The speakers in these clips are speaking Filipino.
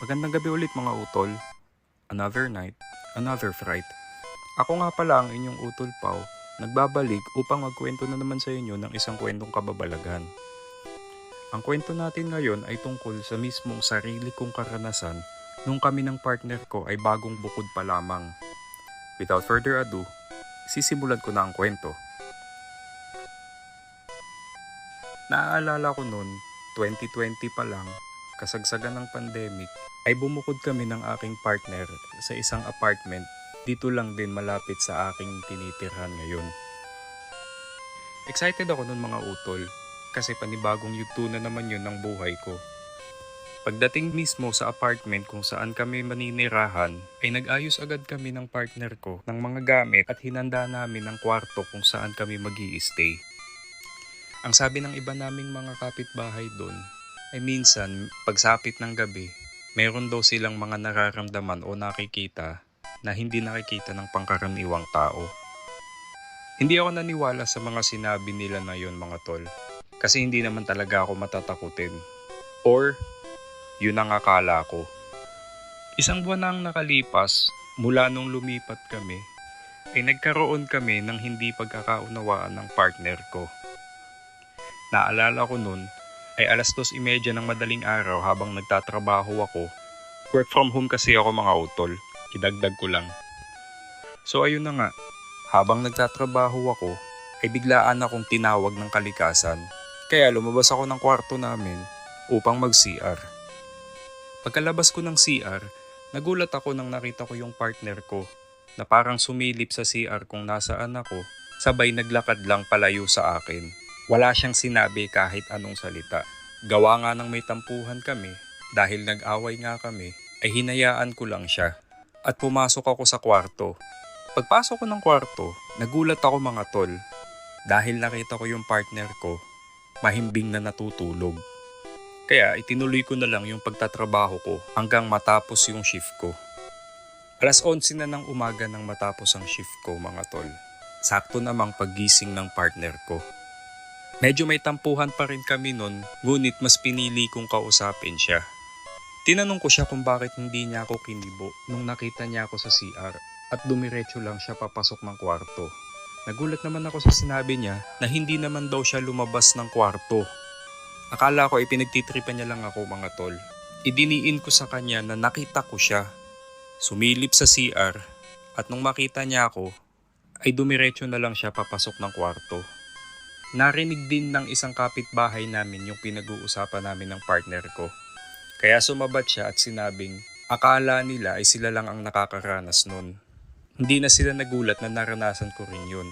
Magandang gabi ulit mga utol. Another night, another fright. Ako nga pala ang inyong utol Pao, nagbabalik upang magkwento na naman sa inyo ng isang kwentong kababalagan. Ang kwento natin ngayon ay tungkol sa mismong sarili kong karanasan nung kami ng partner ko ay bagong bukod pa lamang. Without further ado, sisimulan ko na ang kwento. Naaalala ko noon, 2020 pa lang, kasagsagan ng pandemic, ay bumukod kami ng aking partner sa isang apartment dito lang din malapit sa aking tinitirhan ngayon. Excited ako nun mga utol kasi panibagong yugto na naman yun ng buhay ko. Pagdating mismo sa apartment kung saan kami maninirahan ay nag-ayos agad kami ng partner ko ng mga gamit at hinanda namin ang kwarto kung saan kami mag-i-stay. Ang sabi ng iba naming mga kapitbahay doon ay minsan pagsapit ng gabi, meron daw silang mga nararamdaman o nakikita na hindi nakikita ng pangkaraniwang tao. Hindi ako naniwala sa mga sinabi nila na yon mga tol, kasi hindi naman talaga ako matatakutin. Or, yun ang akala ko. Isang buwan na ang nakalipas mula nung lumipat kami, ay nagkaroon kami ng hindi pagkakaunawaan ng partner ko. Naalala ko nun, ay 2:30 ng madaling araw habang nagtatrabaho ako. Work from home kasi ako mga utol, idagdag ko lang. So ayun na nga, habang nagtatrabaho ako, ay biglaan akong tinawag ng kalikasan. Kaya lumabas ako ng kwarto namin upang mag-CR. Pagkalabas ko ng CR, nagulat ako nang nakita ko yung partner ko na parang sumilip sa CR kung nasaan ako, sabay naglakad lang palayo sa akin. Wala siyang sinabi kahit anong salita. Gawa nga ng may tampuhan kami, dahil nag-away nga kami, ay hinayaan ko lang siya. At pumasok ako sa kwarto. Pagpasok ko ng kwarto, nagulat ako mga tol. Dahil nakita ko yung partner ko, mahimbing na natutulog. Kaya itinuloy ko na lang yung pagtatrabaho ko hanggang matapos yung shift ko. 11:00 na ng umaga nang matapos ang shift ko mga tol. Sakto namang paggising ng partner ko. Medyo may tampuhan pa rin kami nun, ngunit mas pinili kong kausapin siya. Tinanong ko siya kung bakit hindi niya ako kinibo nung nakita niya ako sa CR at dumiretso lang siya papasok ng kwarto. Nagulat naman ako sa sinabi niya na hindi naman daw siya lumabas ng kwarto. Akala ko ay pinagtitripan niya lang ako mga tol. Idiniin ko sa kanya na nakita ko siya. Sumilip sa CR at nung makita niya ako, ay dumiretso na lang siya papasok ng kwarto. Narinig din ng isang kapitbahay namin yung pinag-uusapan namin ng partner ko. Kaya sumabat siya at sinabing akala nila ay sila lang ang nakakaranas nun. Hindi na sila nagulat na naranasan ko rin yun.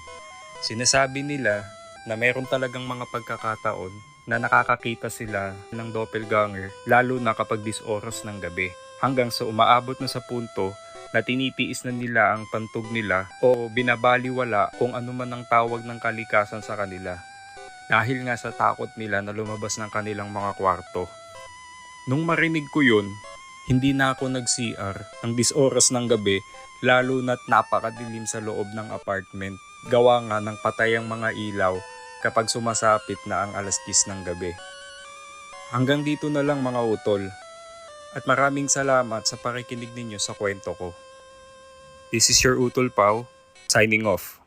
Sinasabi nila na meron talagang mga pagkakataon na nakakakita sila ng doppelganger lalo na kapag 10 oras ng gabi. Hanggang sa umaabot na sa punto na tinitiis na nila ang pantog nila o binabaliwala kung ano man ang tawag ng kalikasan sa kanila. Dahil nga sa takot nila na lumabas ng kanilang mga kwarto. Nung marinig ko yun, hindi na ako nag-CR ng 10 oras ng gabi lalo na't napakadilim sa loob ng apartment. Gawa nga ng patay ang mga ilaw kapag sumasapit na ang 10:00 ng gabi. Hanggang dito na lang mga utol. At maraming salamat sa pakikinig ninyo sa kwento ko. This is your Utol Pao, signing off.